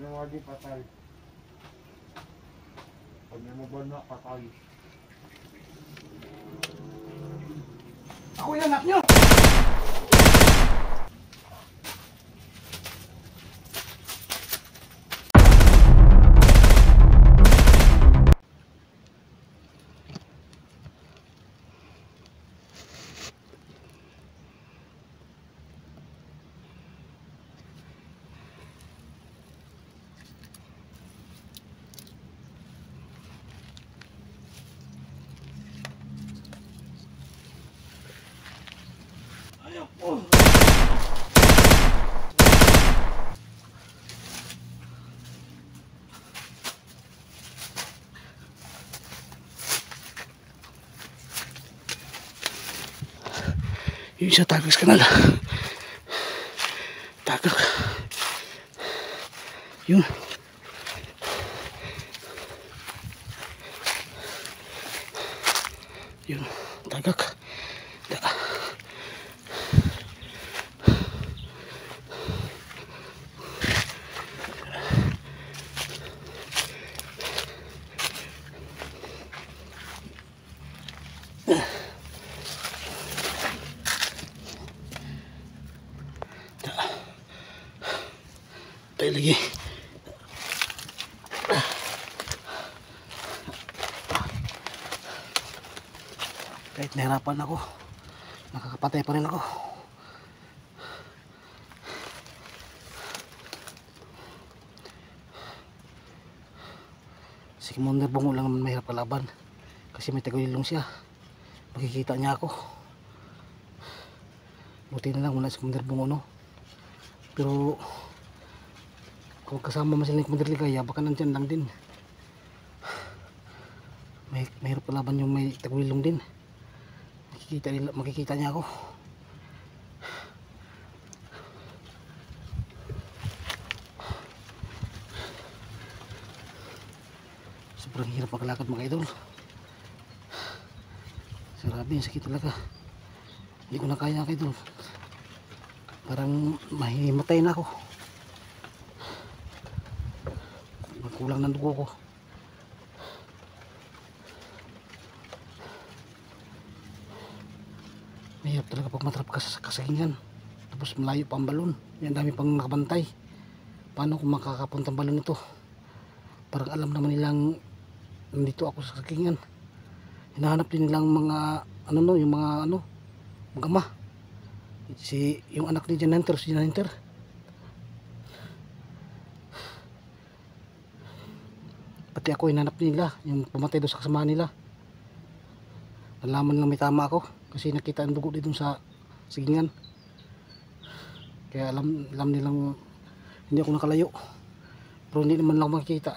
Ano nga di patay? Pag mo ba na patay? Ako yung anak nyo! Oh. Yung isa Tagas Kanal. Tagak. Yun. Yun. Tagak. Tayo lagi. Kahit nahirapan ako, nakakapatay pa rin ako. Si Commander Bungo lang naman mahirap kalaban kasi may tagulilong siya. Makikita niya ako. Buti na lang wala si Commander Bungo, no? Pero kung kasama mo sila ni Commander Ligaya, baka nandyan lang din. Mahirap kalaban yung may tagulilong din. Makikita niya ako. Sobrang hirap maglakad mga idol. Grabe, sakit talaga. Hindi ko na kaya mga idol. Parang mahimatay na ako. Magkulang ng dugo ko. Mahirap talaga pag matrap ka sa kasahingan. Tapos malayo pa ang balon. Yan, dami pang nakabantay. Paano kung makakapunta ang balon nito? Parang alam naman nilang nandito ako sa kasahingan. Hinahanap din nilang mga yung mga mag-ama. Yung anak ni John Hunter, si John Hunter. Pati ako hinanap nila, yung pumatay doon sa kasama nila. Nalaman lang may tama ako kasi nakita ang dugo dito sa sigingan. Kaya alam nilang hindi ako nakalayo. Pero hindi naman lang makikita.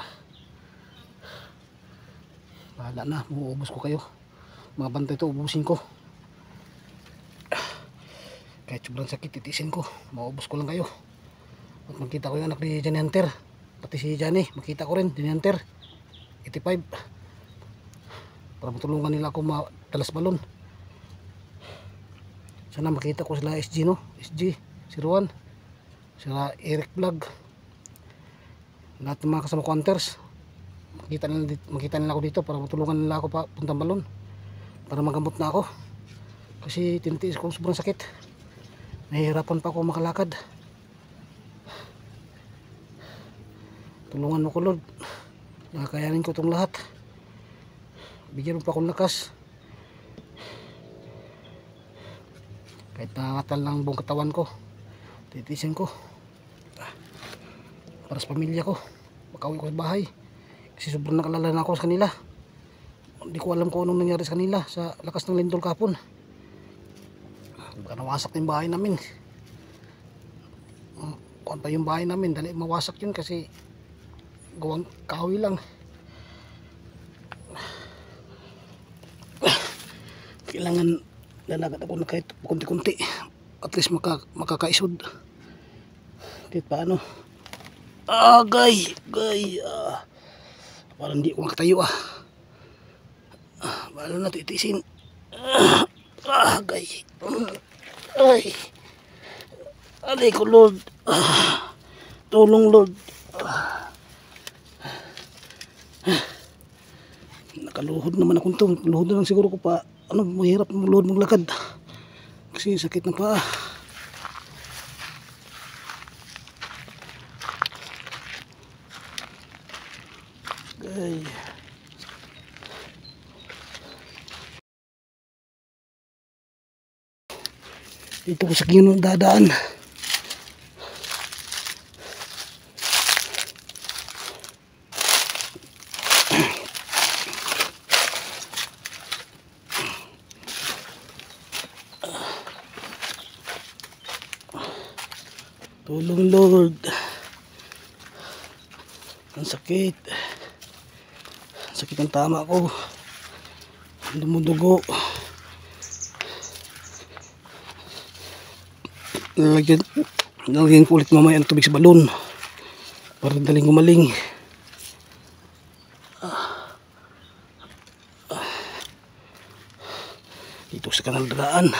Bahala na, uubos ko kayo. Mga bantay ito, ubusin ko. Kahit sobrang sakit, titisin ko. Maubos ko lang kayo. At makita ko yung anak ni Johnny Hunter. Pati si Johnny, makita ko rin, Johnny Hunter 85. Para matulungan nila ako matalas balon. Sana makita ko sila SG, no? SG, si Ruan, sila Eric Vlog, lahat ng mga kasama ko hunters. Makita nila ako dito para matulungan nila ako pa puntang balon. Para magamot na ako. Kasi tinitiis ko sobrang sakit. Nahihirapan pa ako makalakad. Tulungan mo ko, Lord. Nakakayanin ko itong lahat. Bigyan mo pa akong lakas. Kahit nangangatal lang buong katawan ko, titiisin ko. Para sa pamilya ko. Makauwi ko sa bahay. Kasi sobrang nakalala na ako sa kanila. Hindi ko alam kung anong nangyari sa kanila sa lakas ng lindol kahapon. Baka nawasak na yung bahay namin. Kung pa yung bahay namin, dali mawasak yun kasi gawang kahoy lang. Kailangan lalakad ako na kahit kunti-kunti. At least makakaisod. Kahit paano. Gay. Parang hindi ko makatayo Paano na titisin. Gay. Ay. Alay ko, Lord. Tulong, Lord. Kaluhod naman akong to. Luhod na lang siguro ko pa. Ano, mahirap luhod maglakad. Kasi sakit na paa. Ay. Dito ko sa Ginoo dadaan. Tulong Lord. Ang sakit. Sakit ang tama ko. Dumudugo. Lalagyan ko ulit mamaya ang tubig sa balon para daling gumaling. Dito sa kanal daan.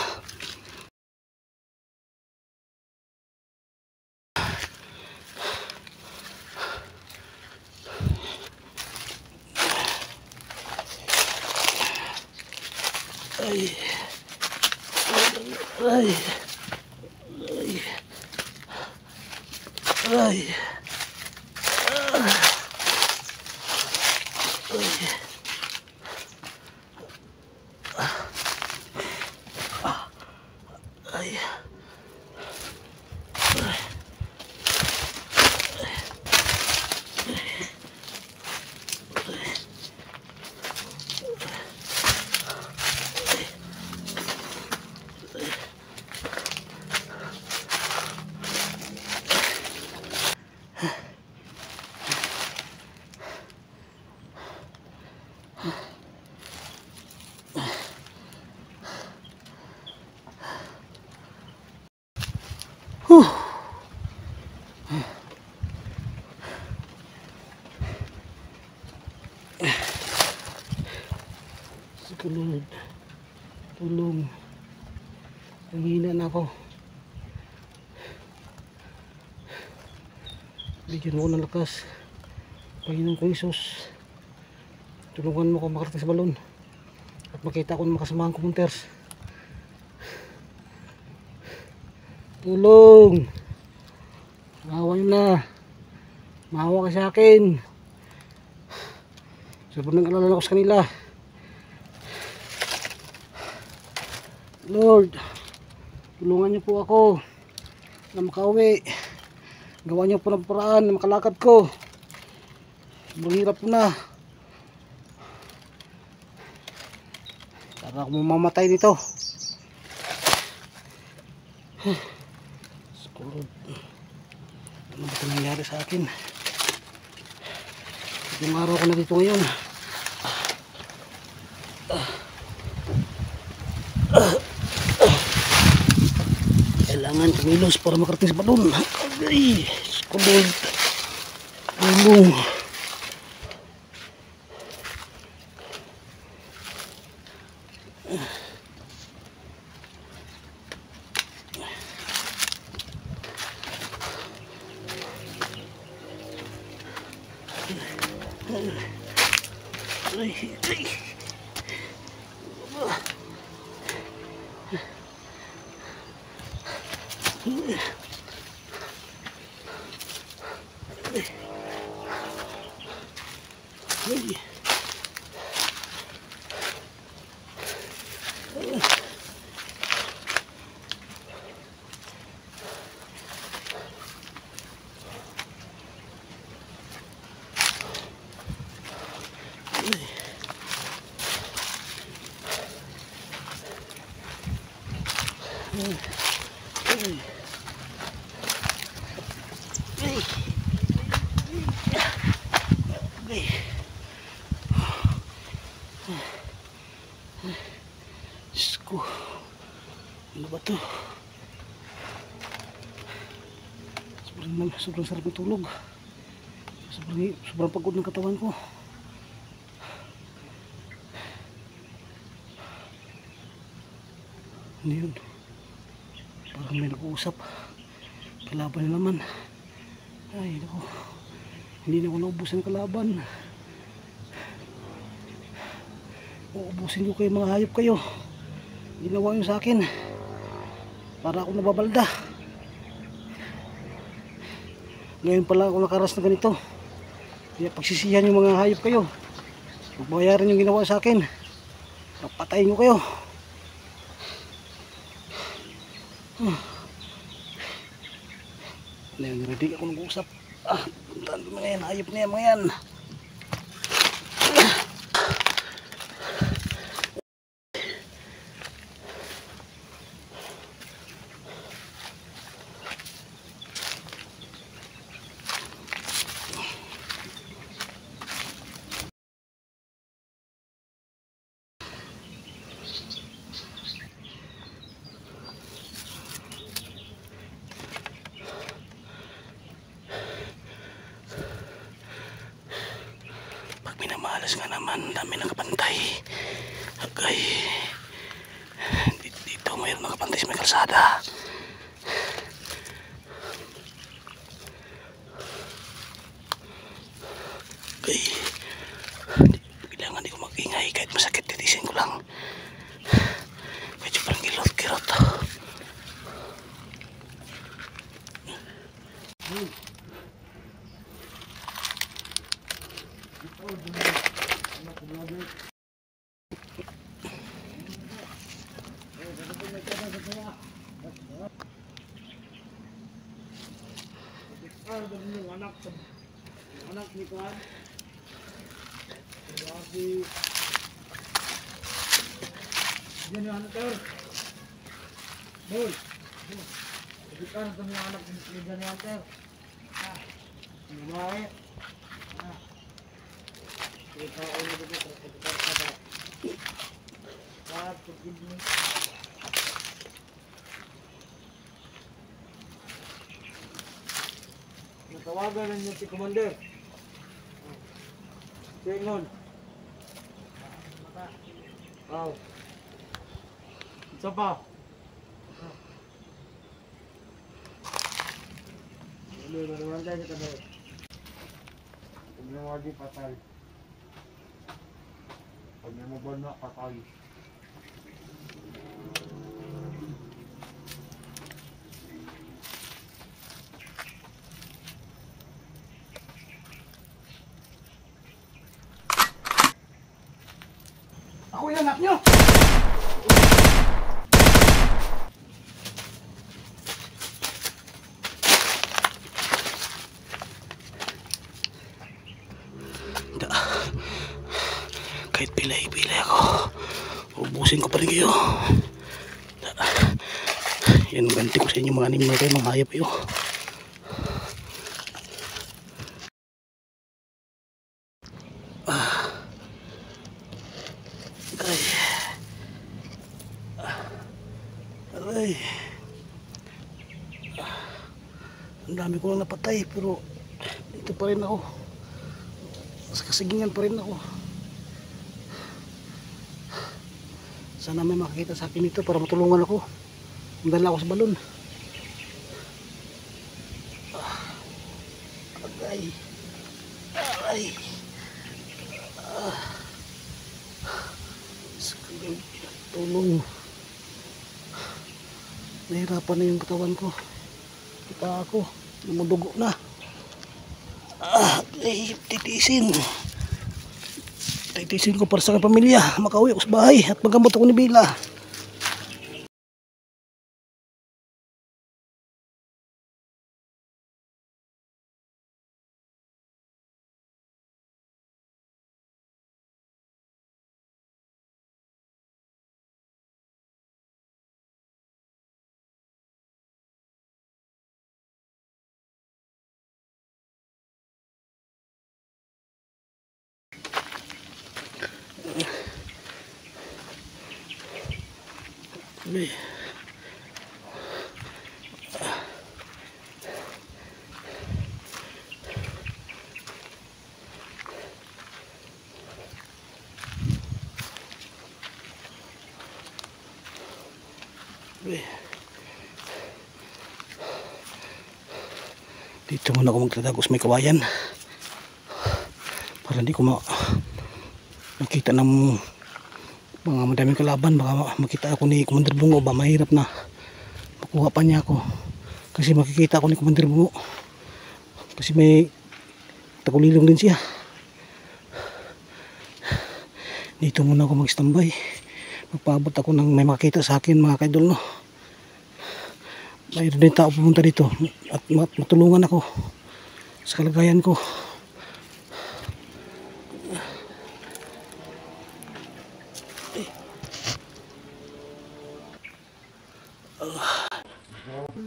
Ay. Ay. Ay. Ay. Ay. Lord, tulong. Nanghina na ako. Bigyan mo ko ng lakas. Panginoon kong Isus, tulungan mo ko makarating sa balon at makita ko ng makasamahan ko punters. Tulong. Maawa nyo na. Maawa ka sa akin. Sobrang nag-alala ako sa kanila. Lord, tulungan niyo po ako na makauwi. Gawa niyo po ng paraan na makalakad ko. Sobrang hirap po na. Para ako mamamatay dito. Lord, ano ba ito nangyari sa akin? Itong araw ko na dito ngayon. Kailangan kumilos para makarating sa balon. Ay, Lord, tulong. Diyos ko, ano ba to? Sobrang sarap ng tulog. Sobrang pagod ng katawan ko. Ano yun? Parang may nag-uusap. Kalaban na naman. Ay, naku. Hindi na ako naubusan ng kalaban. Uubusin ko kayo mga hayop kayo. Ginawa nyo sa akin. Para ako nababalda. Ngayon pa lang ako nakaras na ganito. Kaya pagsisihan yung mga hayop kayo. Magbayaran yung ginawa sa akin. Papatayin nyo kayo. Ready ako nag-uusap. Puntaan ko mga yan. Hayop na yan mga yan. Minamalas nga naman, dami nakapantay. Agay, dito mayroon nakapantay sa may kalsada. Agay, kailangan di ko mag-ingay kahit masakit, titisin ko lang. Medyo parang kilot-kirot. Anak ni Kuan. Jadi jadi anak ter. Boy. Jadi kan semua anak ni jadi anak ter. Baik. Kita ini betul ada. Saat begini. Natawagan niyo si Commander. Singon. Oh. Siapa? Ini mana kita ber. Ini wajib patay. Pag mo ba na patay. Ako yung anak nyo! Kahit pilay-pilay ako, ubusin ko pa rin kayo. Yan, ganti ko sa inyo mga animal kayo, mga hayop kayo. Aray. Ang dami ko lang napatay pero dito pa rin ako. Sa kasigingan pa rin ako. Sana may makakita sa akin dito para matulungan ako. Magdala ako sa balon. Aray. Aray. Tulong. Nahirapan na yung katawan ko. Kita ako. Lumudugo na. Titisin. Titisin ko para sa aking pamilya. Makauwi ako sa bahay at maggamot ako ni Bila. Uy. Uy. Dito muna ako magtatago sa may kawayan para hindi ko makita ng mga madaming kalaban, baka makita ako ni Commander Bungo ba, mahirap na makuha pa niya ako kasi makikita ako ni Commander Bungo kasi may tagulilong din siya. Dito muna ako mag standby, magpaabot ako ng may makita sa akin mga kaidol, no. Mayroon din tao pumunta dito at matulungan ako sa kalagayan ko.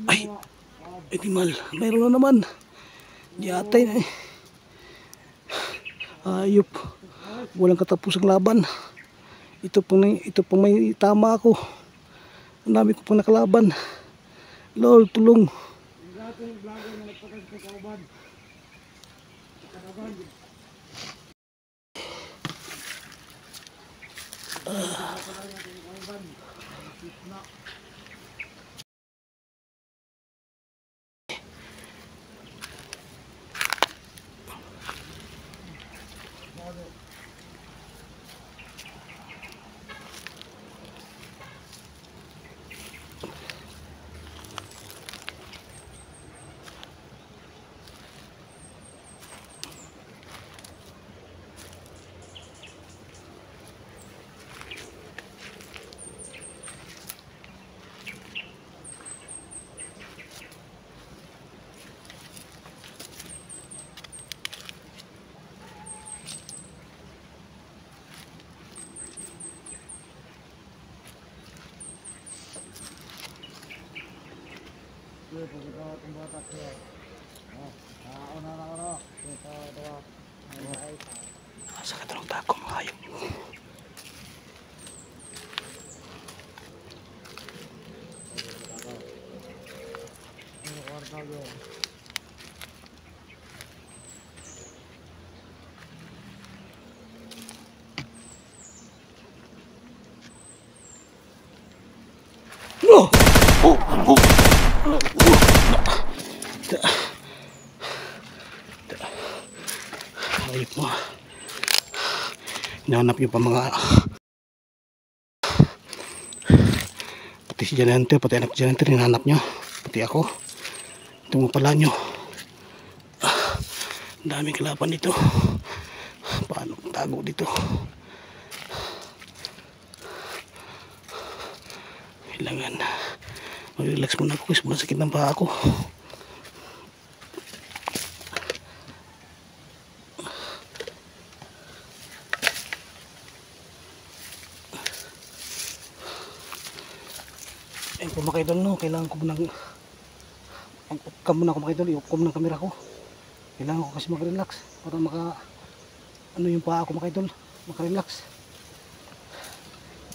Ay, animal, mayroon na naman. Yatay na eh. Ayop, walang katapusang laban. Ito pong may tama ako. Ang dami ko pong nakalaban. Lord, tulong. Sa katanong tako mga hayop. Oh! Oh! Oh! Ayop mo. Hinahanap yung pa mga pati si Janente, pati anak Janente hinahanap niya, pati ako. Ito mo pala nyo. Ang daming kalaban dito. Paano tago dito? Kailangan mag-relax muna ako kasi masakit ng paa ko. Ayun po mga idol, no, kailangan ko munang pag-up muna ako mga idol, i-off ko muna ang camera ko. Kailangan ko kasi mag-relax para ano yung paa ko mga idol, maka-relax.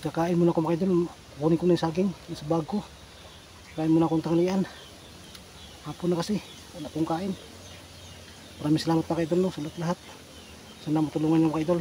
Kakain muna ako mga idol, kukunin ko na yung saging sa bag ko. Kain muna akong tanghalian. Hapon na kasi, wala akong kain. Maraming salamat mga idol, no, sa lahat. Sana matulungan nyo mga idol.